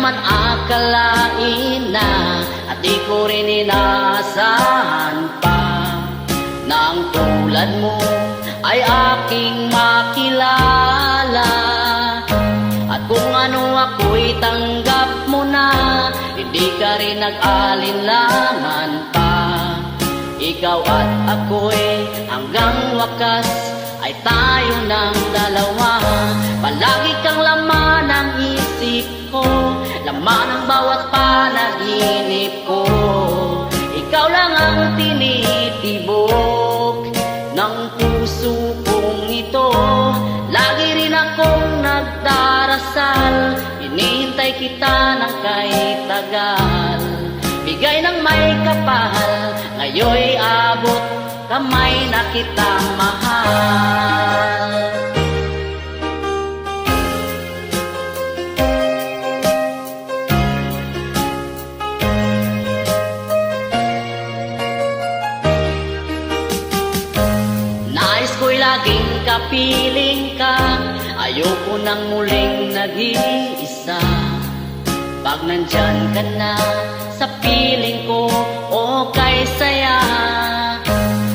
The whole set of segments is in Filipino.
naman akalain na at di ko rin inaasahan pa na ang tulad mo ay aking makilala. At kung ano ako'y tanggap mo na, hindi ka rin nag-alinlangan pa. Ikaw at ako'y hanggang wakas ay tayo ng dalawa. Palagi kang laman ng isip ko, laman ng bawat panaginip ko. Ikaw lang ang tinitibok ng puso kong ito. Lagi rin akong nagdarasal, hinihintay kita ng kahit tagal. Bigay ng may kapal, ngayon'y abot kamay na kita mahal. Nais ko'y laging kapiling ka, ayoko nang muling nag-iisa. Pag nandyan ka na sa piling ko, okay saya.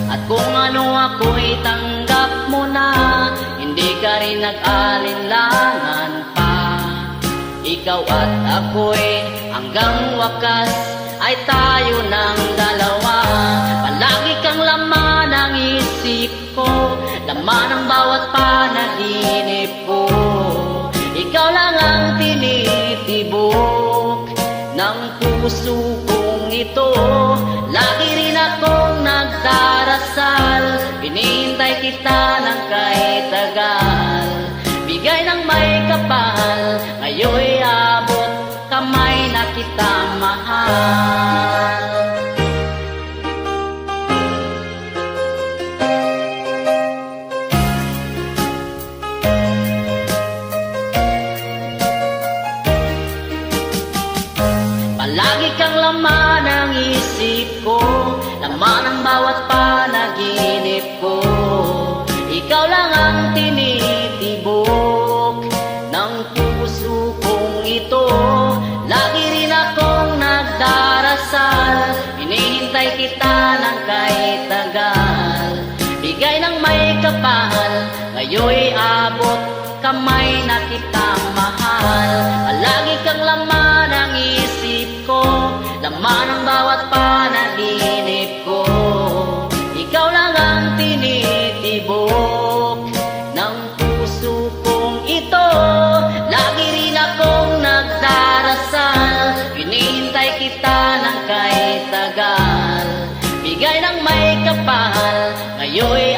At kung ano ako'y tanggap mo na, hindi ka rin nag-alinlangan pa. Ikaw at ako'y hanggang wakas ay tayo ng dalawa. Palagi kang laman ng isip ko, laman ng bawat panaginip ko. Ikaw lang ang tinitibok ng puso kong ito. Lagi rin akong nagdarasal, hinihintay kita ng kahit tagal. Bigay ng may kapal, ngayon'y abot kamay na kita mahal. Palagi kang laman ng isip ko, laman ng bawat panaginip ko. Ikaw lang ang tinitibok ng puso kong ito. Lagi rin akong nagdarasal, hinihintay kita ng kahit tagal. Bigay ng may kapal, ngayon'y abot kamay na kita mahal. Palagi kang laman ng isip ko, laman ng bawat panaginip ko. Ikaw lang ang tinitibok ng puso kong ito. Lagi rin akong nagdarasal, hinihintay kita ng kahit tagal. Bigay ng may kapal, ngayon'y